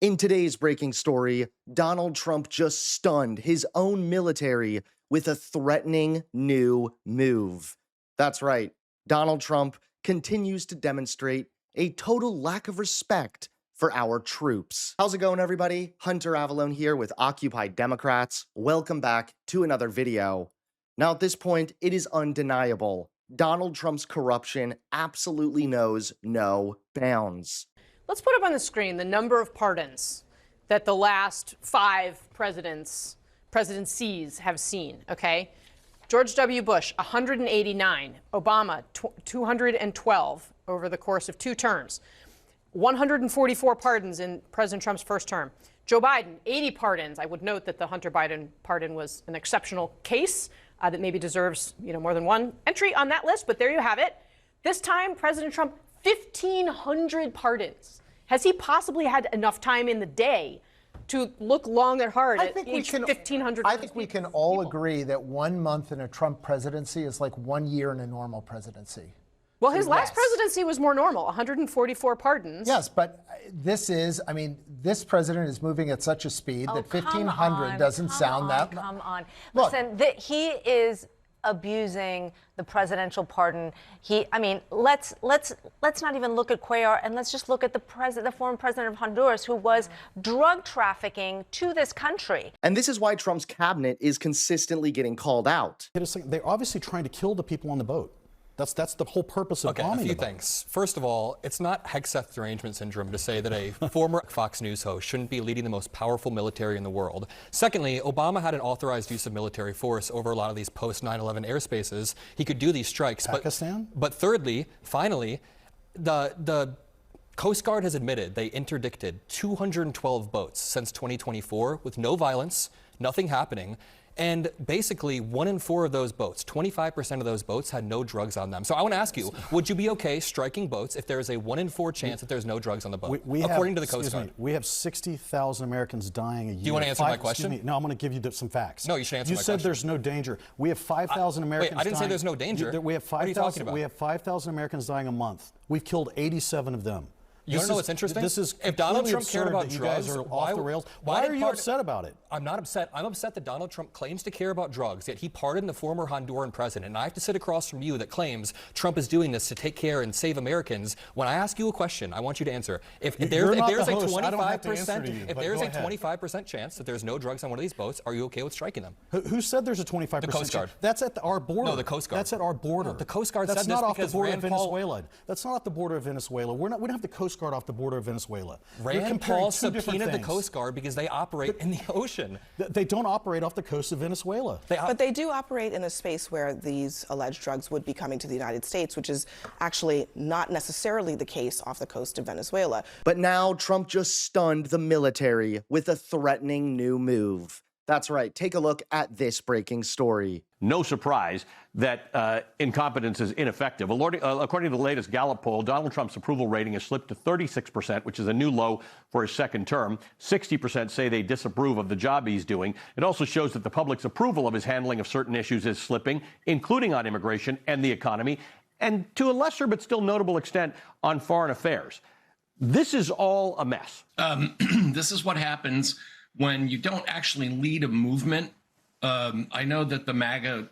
In today's breaking story, Donald Trump just stunned his own military with a threatening new move. That's right, Donald Trump continues to demonstrate a total lack of respect for our troops. How's it going, everybody? Hunter Avalone here with Occupy Democrats. Welcome back to another video. Now, at this point, it is undeniable. Donald Trump's corruption absolutely knows no bounds. Let's put up on the screen the number of pardons that the last 5 presidencies have seen, okay? George W. Bush, 189. Obama, 212 over the course of 2 terms. 144 pardons in President Trump's first term. Joe Biden, 80 pardons. I would note that the Hunter Biden pardon was an exceptional case that maybe deserves, more than one entry on that list, but there you have it. This time, President Trump, 1,500 pardons. Has he possibly had enough time in the day to look long and hard at each 1,500? I think we can all agree that 1 month in a Trump presidency is like 1 year in a normal presidency. Well, his last presidency was more normal, 144 pardons. Yes, but this president is moving at such a speed that 1,500 doesn't sound that. Come on. Look, listen, he is abusing the presidential pardon. Let's not even look at Cuellar, and let's just look at the former president of Honduras, who was drug trafficking to this country. And this is why Trump's cabinet is consistently getting called out. They're obviously trying to kill the people on the boat. That's the whole purpose of bombing. A few things. First of all, it's not Hegseth derangement syndrome to say that a former Fox News host shouldn't be leading the most powerful military in the world. Secondly, Obama had an authorized use of military force over a lot of these post-9/11 airspaces. He could do these strikes. Pakistan? But thirdly, finally, the Coast Guard has admitted they interdicted 212 boats since 2024 with no violence, nothing happening. And basically, 1 in 4 of those boats, 25% of those boats, had no drugs on them. So I want to ask you, would you be okay striking boats if there is a 1 in 4 chance that there's no drugs on the boat, according to the Coast Guard? We have 60,000 Americans dying a year. Do you want to answer my question? No, I'm going to give you some facts. No, you should answer my question. You said there's no danger. We have 5,000 Americans dying. Wait, I didn't say there's no danger. We have 5,000. We have 5,000 Americans dying a month. We've killed 87 of them. You want to know what's interesting? This is if Donald Trump cared about drugs, you guys are off the rails. Why are you upset about it? I'm not upset. I'm upset that Donald Trump claims to care about drugs, yet he pardoned the former Honduran president. And I have to sit across from you that claims Trump is doing this to take care and save Americans. When I ask you a question, I want you to answer. If there's a 25% chance that there's no drugs on one of these boats, are you okay with striking them? Who said there's a 25%? The Coast Guard. That's at our border. No, the Coast Guard. That's at our border. No, the Coast Guard That's said not this off the because border Rand of Venezuela. That's not off the border of Venezuela. We don't have the Coast Guard off the border of Venezuela. Rand Paul subpoenaed the Coast Guard because they operate in the ocean. They don't operate off the coast of Venezuela. But they do operate in a space where these alleged drugs would be coming to the United States, which is actually not necessarily the case off the coast of Venezuela. But now Trump just stunned the military with a threatening new move. That's right. Take a look at this breaking story. No surprise that incompetence is ineffective. According to the latest Gallup poll, Donald Trump's approval rating has slipped to 36%, which is a new low for his second term. 60% say they disapprove of the job he's doing. It also shows that the public's approval of his handling of certain issues is slipping, including on immigration and the economy, and to a lesser but still notable extent on foreign affairs. This is all a mess. This is what happens when you don't actually lead a movement. I know that the MAGA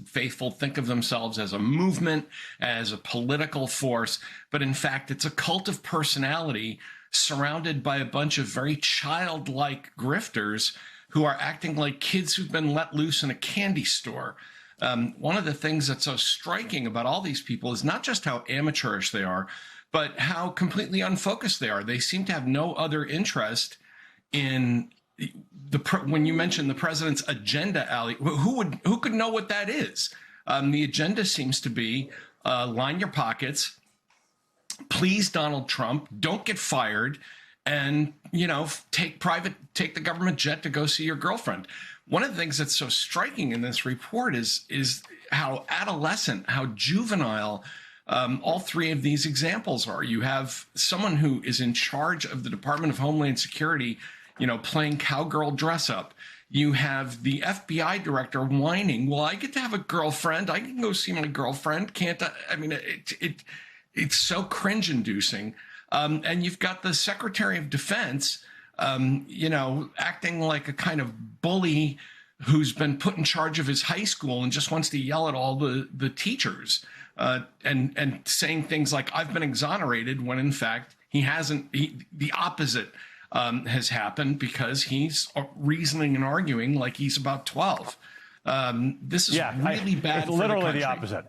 faithful think of themselves as a movement, as a political force, but in fact, it's a cult of personality surrounded by a bunch of very childlike grifters who are acting like kids who've been let loose in a candy store. One of the things that's so striking about all these people is not just how amateurish they are, but how completely unfocused they are. They seem to have no other interest in when you mentioned the president's agenda, Ali. Who could know what that is? The agenda seems to be line your pockets, please Donald Trump, don't get fired, and take the government jet to go see your girlfriend. One of the things that's so striking in this report is how adolescent, how juvenile all 3 of these examples are. You have someone who is in charge of the Department of Homeland Security, playing cowgirl dress up. You have the FBI director whining, well, I get to have a girlfriend. I can go see my girlfriend. Can't I? I mean, it's so cringe inducing. And you've got the Secretary of Defense, acting like a kind of bully who's been put in charge of his high school and just wants to yell at all the teachers and saying things like, I've been exonerated, when in fact he hasn't. The opposite has happened, because he's reasoning and arguing like he's about 12. This is really bad. It's literally for the opposite.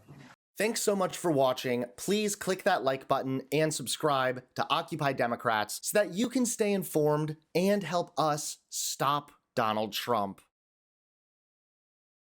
Thanks so much for watching. Please click that like button and subscribe to Occupy Democrats so that you can stay informed and help us stop Donald Trump.